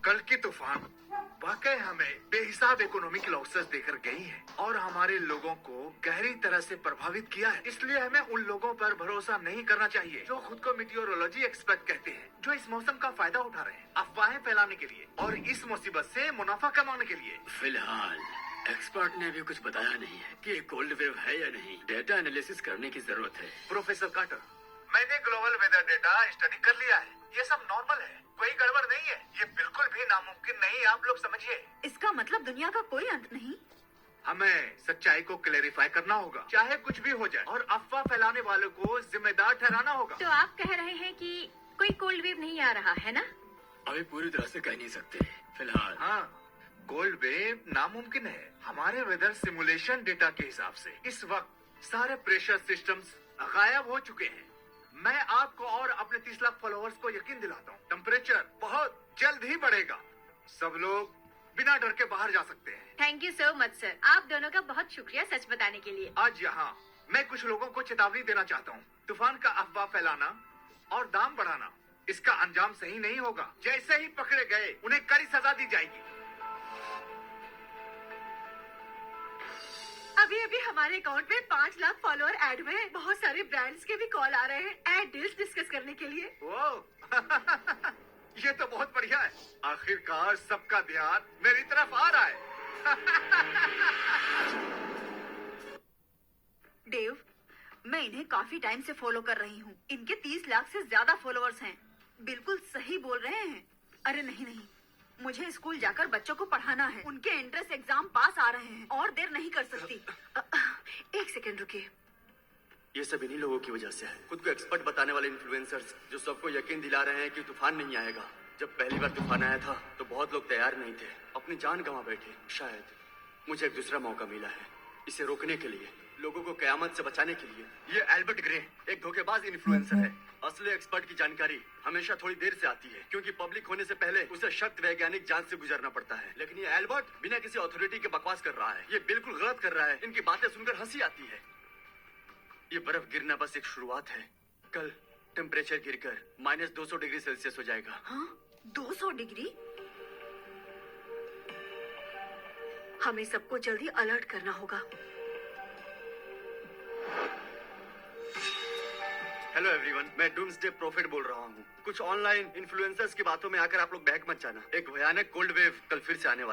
कल की तूफान वाकई हमें बेहिसाब इकोनॉमिक लॉसेस देकर गई है और हमारे लोगों को गहरी तरह से प्रभावित किया है। इसलिए हमें उन लोगों पर भरोसा नहीं करना चाहिए जो खुद को मीटियोरोलॉजी एक्सपर्ट कहते हैं, जो इस मौसम का फायदा उठा रहे हैं अफवाहें फैलाने के लिए और इस मुसीबत से मुनाफा कमाने के लिए। फिलहाल एक्सपर्ट ने अभी कुछ बताया नहीं है कि कोल्ड वेव है या नहीं। डेटा एनालिसिस करने की जरूरत है। प्रोफेसर कार्टर, मैंने ग्लोबल वेदर डेटा स्टडी कर लिया है। ये सब नॉर्मल है, कोई गड़बड़ नहीं है। ये बिल्कुल भी नामुमकिन नहीं, आप लोग समझिए। इसका मतलब दुनिया का कोई अंत नहीं। हमें सच्चाई को क्लेरिफाई करना होगा, चाहे कुछ भी हो जाए, और अफवाह फैलाने वालों को जिम्मेदार ठहराना होगा। तो आप कह रहे हैं कि कोई कोल्ड वेव नहीं आ रहा है ना? अभी पूरी तरह से कह नहीं सकते फिलहाल। हाँ, कोल्ड वेव नामुमकिन है। हमारे वेदर सिमुलेशन डेटा के हिसाब से इस वक्त सारे प्रेशर सिस्टम्स गायब हो चुके हैं। मैं आपको और अपने 30 लाख फॉलोअर्स को यकीन दिलाता हूँ, टेम्परेचर बहुत जल्द ही बढ़ेगा। सब लोग बिना डर के बाहर जा सकते हैं। Thank you so much sir, आप दोनों का बहुत शुक्रिया सच बताने के लिए। आज यहाँ मैं कुछ लोगों को चेतावनी देना चाहता हूँ। तूफान का अफवाह फैलाना और दाम बढ़ाना, इसका अंजाम सही नहीं होगा। जैसे ही पकड़े गए उन्हें कड़ी सजा दी जाएगी। अभी अभी हमारे अकाउंट में 5 लाख फॉलोअर ऐड हुए हैं। बहुत सारे ब्रांड्स के भी कॉल आ रहे हैं ऐड डील्स डिस्कस करने के लिए। वो ये तो बहुत बढ़िया है। आखिरकार सबका ध्यान मेरी तरफ आ रहा है। देव, मैं इन्हें काफी टाइम से फॉलो कर रही हूँ। इनके 30 लाख से ज्यादा फॉलोअर्स हैं। बिल्कुल सही बोल रहे हैं। अरे नहीं नहीं, मुझे स्कूल जाकर बच्चों को पढ़ाना है। उनके एंट्रेंस एग्जाम पास आ रहे हैं और देर नहीं कर सकती। एक सेकंड रुकिए। ये सब इन्हीं लोगों की वजह से है। खुद को एक्सपर्ट बताने वाले इन्फ्लुएंसर्स जो सबको यकीन दिला रहे हैं कि तूफान नहीं आएगा। जब पहली बार तूफान आया था तो बहुत लोग तैयार नहीं थे, अपनी जान गंवा बैठे। शायद मुझे एक दूसरा मौका मिला है इसे रोकने के लिए, लोगों को कयामत से बचाने के लिए। ये एल्बर्ट ग्रे एक धोखेबाज इन्फ्लुएंसर है। असली एक्सपर्ट की जानकारी हमेशा थोड़ी देर से आती है, क्योंकि पब्लिक होने से पहले उसे सख्त वैज्ञानिक जांच से गुजरना पड़ता है। लेकिन ये एल्बर्ट बिना किसी अथॉरिटी के बकवास कर रहा है। ये बिल्कुल गलत कर रहा है। इनकी बातें सुनकर हंसी आती है। ये बर्फ गिरना बस एक शुरुआत है। कल टेम्परेचर गिरकर -200 डिग्री सेल्सियस हो जाएगा। हाँ, 200 डिग्री? हमें सबको जल्दी अलर्ट करना होगा। हेलो एवरीवन, मैं डूम्सडे प्रॉफिट बोल रहा हूँ। कुछ ऑनलाइन इन्फ्लुएंसर्स की बातों में आकर आप लोग बहक मत जाना। एक भयानक कोल्ड वेव कल फिर से आने वाला है।